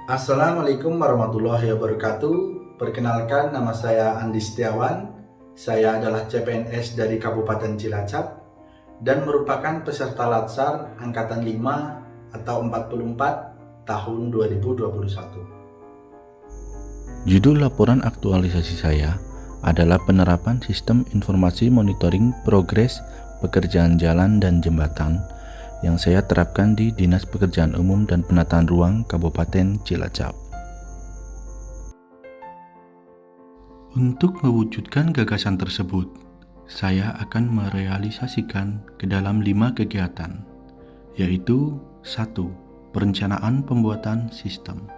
Assalamualaikum warahmatullahi wabarakatuh. Perkenalkan, nama saya Andi Setiawan. Saya adalah CPNS dari Kabupaten Cilacap dan merupakan peserta Latsar Angkatan 5 atau 44 tahun 2021. Judul laporan aktualisasi saya adalah penerapan sistem informasi monitoring progres pekerjaan jalan dan jembatan yang saya terapkan di Dinas Pekerjaan Umum dan Penataan Ruang Kabupaten Cilacap. Untuk mewujudkan gagasan tersebut, saya akan merealisasikan ke dalam 5 kegiatan, yaitu 1. Perencanaan pembuatan sistem,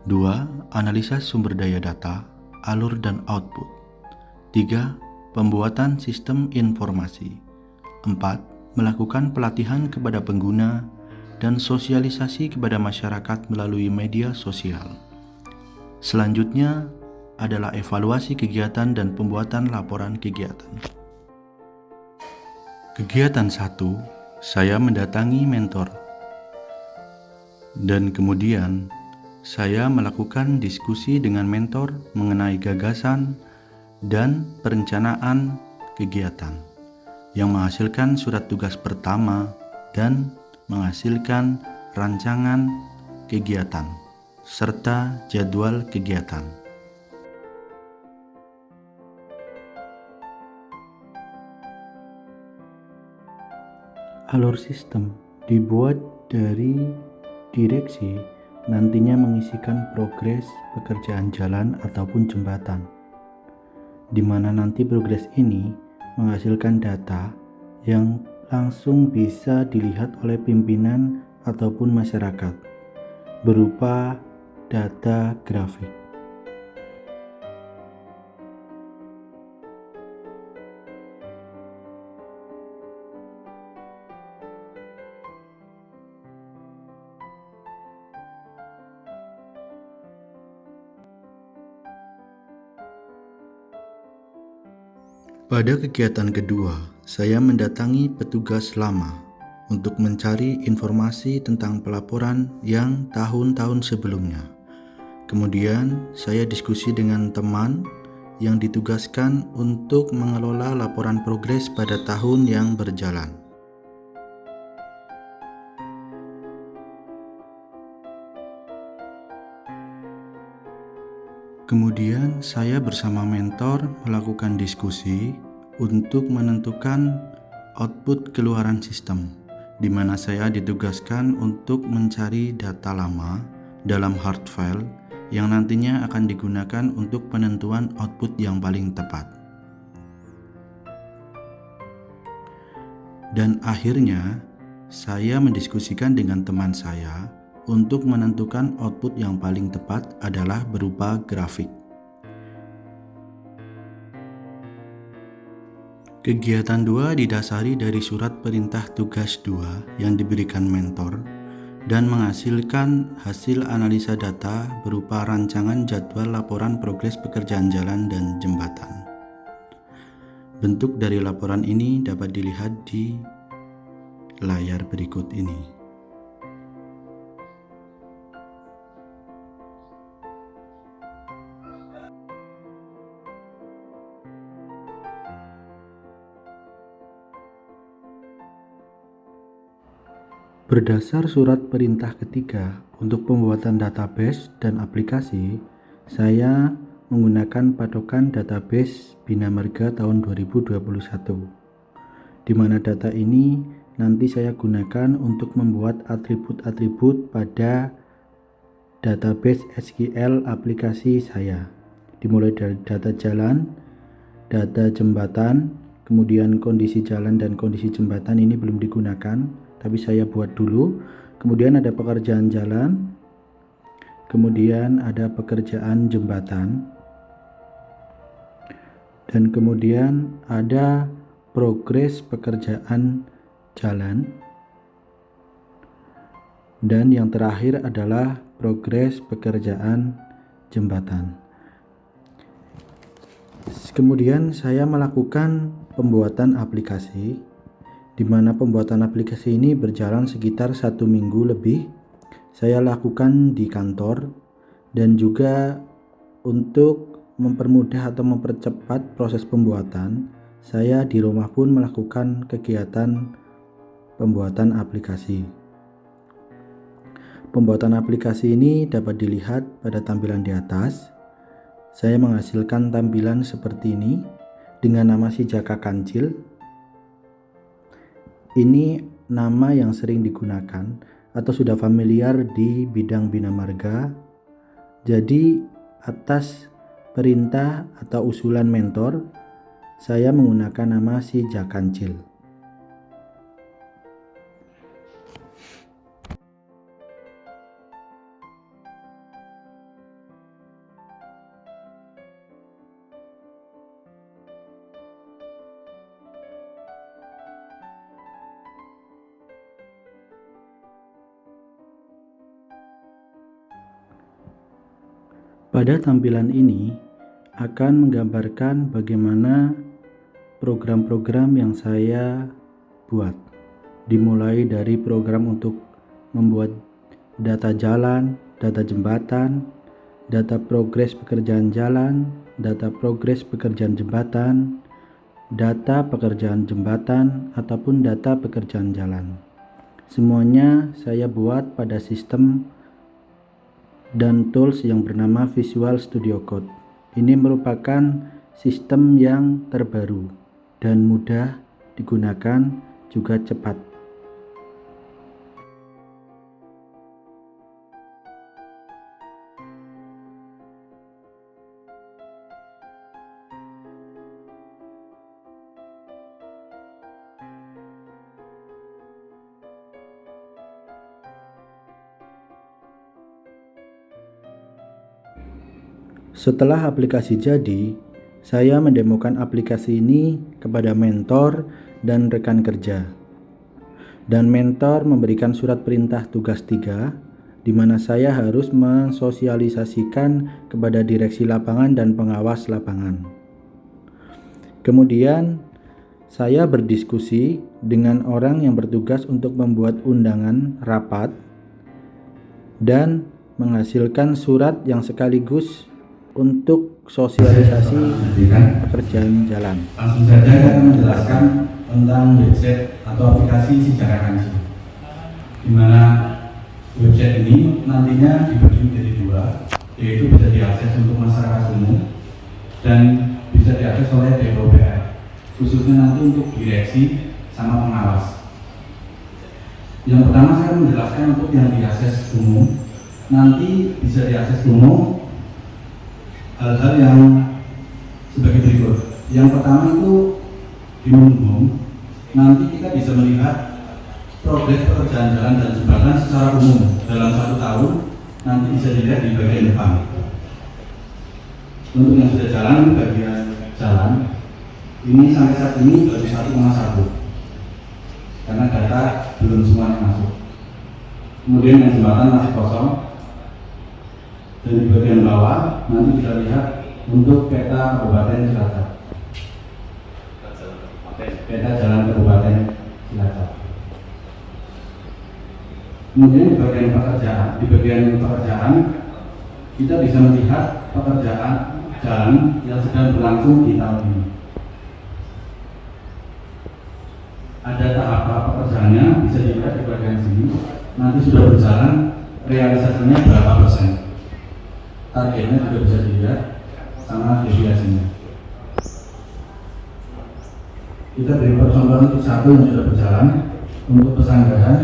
2. Analisa sumber daya data, alur dan output, 3. Pembuatan sistem informasi, 4. Melakukan pelatihan kepada pengguna dan sosialisasi kepada masyarakat melalui media sosial. Selanjutnya adalah evaluasi kegiatan dan pembuatan laporan kegiatan. Kegiatan 1, saya mendatangi mentor. Dan kemudian saya melakukan diskusi dengan mentor mengenai gagasan dan perencanaan kegiatan yang menghasilkan surat tugas pertama dan menghasilkan rancangan kegiatan serta jadwal kegiatan. Alur sistem dibuat dari direksi nantinya mengisikan progres pekerjaan jalan ataupun jembatan, di mana nanti progres ini menghasilkan data yang langsung bisa dilihat oleh pimpinan ataupun masyarakat berupa data grafik. Pada kegiatan kedua, saya mendatangi petugas lama untuk mencari informasi tentang pelaporan yang tahun-tahun sebelumnya. Kemudian, saya diskusi dengan teman yang ditugaskan untuk mengelola laporan progres pada tahun yang berjalan. Kemudian saya bersama mentor melakukan diskusi untuk menentukan output keluaran sistem, di mana saya ditugaskan untuk mencari data lama dalam hard file yang nantinya akan digunakan untuk penentuan output yang paling tepat. Dan akhirnya saya mendiskusikan dengan teman saya untuk menentukan output yang paling tepat adalah berupa grafik. Kegiatan 2 didasari dari surat perintah tugas 2 yang diberikan mentor dan menghasilkan hasil analisa data berupa rancangan jadwal laporan progres pekerjaan jalan dan jembatan. Bentuk dari laporan ini dapat dilihat di layar berikut ini. Berdasar surat perintah ketiga untuk pembuatan database dan aplikasi, saya menggunakan patokan database Bina Marga tahun 2021, di mana data ini nanti saya gunakan untuk membuat atribut-atribut pada database SQL aplikasi saya, dimulai dari data jalan, data jembatan, kemudian kondisi jalan dan kondisi jembatan ini belum digunakan, tapi saya buat dulu. Kemudian ada pekerjaan jalan, kemudian ada pekerjaan jembatan, dan kemudian ada progres pekerjaan jalan, dan yang terakhir adalah progres pekerjaan jembatan. Kemudian saya melakukan pembuatan aplikasi, di mana pembuatan aplikasi ini berjalan sekitar 1 minggu lebih saya lakukan di kantor, dan juga untuk mempermudah atau mempercepat proses pembuatan, saya di rumah pun melakukan kegiatan pembuatan aplikasi. Pembuatan aplikasi ini dapat dilihat pada tampilan di atas. Saya menghasilkan tampilan seperti ini dengan nama si Jaka Kancil. Ini nama yang sering digunakan atau sudah familiar di bidang Bina Marga. Jadi atas perintah atau usulan mentor, saya menggunakan nama si Jaka Kancil. Pada tampilan ini akan menggambarkan bagaimana program-program yang saya buat, dimulai dari program untuk membuat data jalan, data jembatan, data progres pekerjaan jalan, data progres pekerjaan jembatan, data pekerjaan jembatan, ataupun data pekerjaan jalan. Semuanya saya buat pada sistem dan tools yang bernama Visual Studio Code. Ini merupakan sistem yang terbaru dan mudah digunakan, juga cepat. Setelah aplikasi jadi, saya mendemokan aplikasi ini kepada mentor dan rekan kerja. Dan mentor memberikan surat perintah tugas 3, di mana saya harus mensosialisasikan kepada direksi lapangan dan pengawas lapangan. Kemudian, saya berdiskusi dengan orang yang bertugas untuk membuat undangan rapat dan menghasilkan surat yang sekaligus untuk sosialisasi pekerjaan jalan. Langsung saja saya akan menjelaskan tentang website atau aplikasi si Jaka Kancil, di mana website ini nantinya dibagi menjadi 2, yaitu bisa diakses untuk masyarakat umum dan bisa diakses oleh DPR, khususnya nanti untuk direksi sama pengawas. Yang pertama saya menjelaskan untuk yang diakses umum. Nanti bisa diakses umum hal-hal yang sebagai berikut. Yang pertama itu di umum, nanti kita bisa melihat progres pekerjaan jalan dan jembatan secara umum dalam 1 tahun. Nanti bisa dilihat di bagian depan. Untuk yang sudah jalan, bagian jalan ini sampai saat ini baru 1,1 karena data belum semuanya masuk. Kemudian yang jembatan masih kosong. Dan di bagian bawah nanti kita lihat untuk peta Kabupaten Cilacap, peta jalan Kabupaten Cilacap. Kemudian di bagian pekerjaan kita bisa melihat pekerjaan jalan yang sedang berlangsung di tahun ini. Ada tahap pekerjaannya bisa dilihat di bagian sini. Nanti sudah berjalan, realisasinya berapa persen. Targetnya juga bisa dilihat sama deviasinya. Kita beri percontohan untuk satu yang sudah berjalan untuk pesanggaran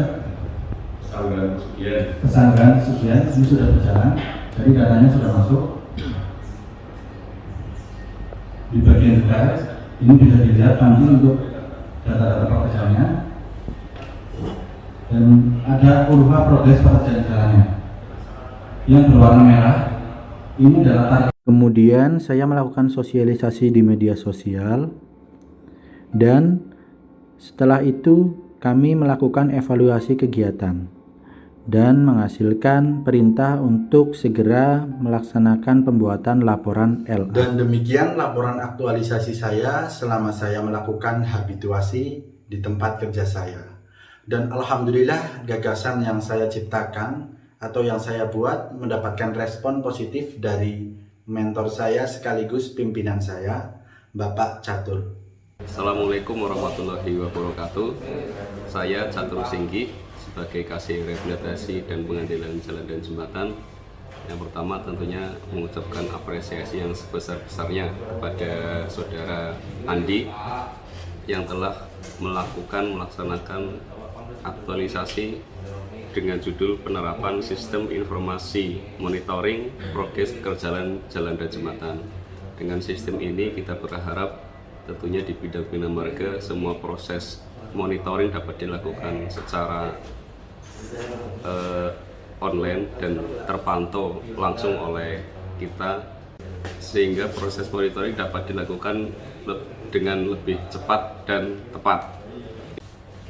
Sugian ini sudah berjalan, jadi datanya sudah masuk. Di bagian dekat ini bisa dilihat nanti untuk data-data pekerjaannya, dan ada kurva progres pekerjaan jalannya yang berwarna merah. Ini adalah target. Kemudian saya melakukan sosialisasi di media sosial, dan setelah itu kami melakukan evaluasi kegiatan dan menghasilkan perintah untuk segera melaksanakan pembuatan laporan LA. Dan demikian laporan aktualisasi saya selama saya melakukan habituasi di tempat kerja saya. Dan alhamdulillah gagasan yang saya ciptakan atau yang saya buat mendapatkan respon positif dari mentor saya sekaligus pimpinan saya, Bapak Catur. Assalamualaikum warahmatullahi wabarakatuh. Saya Catur Singgi sebagai Kasih Rehabilitasi dan Pengendalian Jalan dan Jembatan. Yang pertama tentunya mengucapkan apresiasi yang sebesar-besarnya kepada saudara Andi yang telah melaksanakan aktualisasi dengan judul penerapan sistem informasi monitoring progres kerjaan jalan dan jembatan. Dengan sistem ini kita berharap tentunya di bidang bina marga semua proses monitoring dapat dilakukan secara online dan terpantau langsung oleh kita, sehingga proses monitoring dapat dilakukan dengan lebih cepat dan tepat.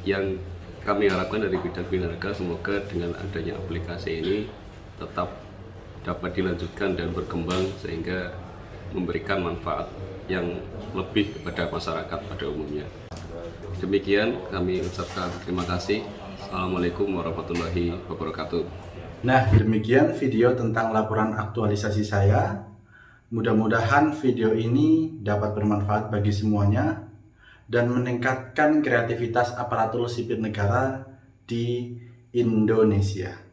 Yang kami harapkan dari bidang bina marga, semoga dengan adanya aplikasi ini tetap dapat dilanjutkan dan berkembang sehingga memberikan manfaat yang lebih kepada masyarakat pada umumnya. Demikian kami ucapkan terima kasih. Assalamualaikum warahmatullahi wabarakatuh. Nah, demikian video tentang laporan aktualisasi saya. Mudah-mudahan video ini dapat bermanfaat bagi semuanya dan meningkatkan kreativitas aparatur sipil negara di Indonesia.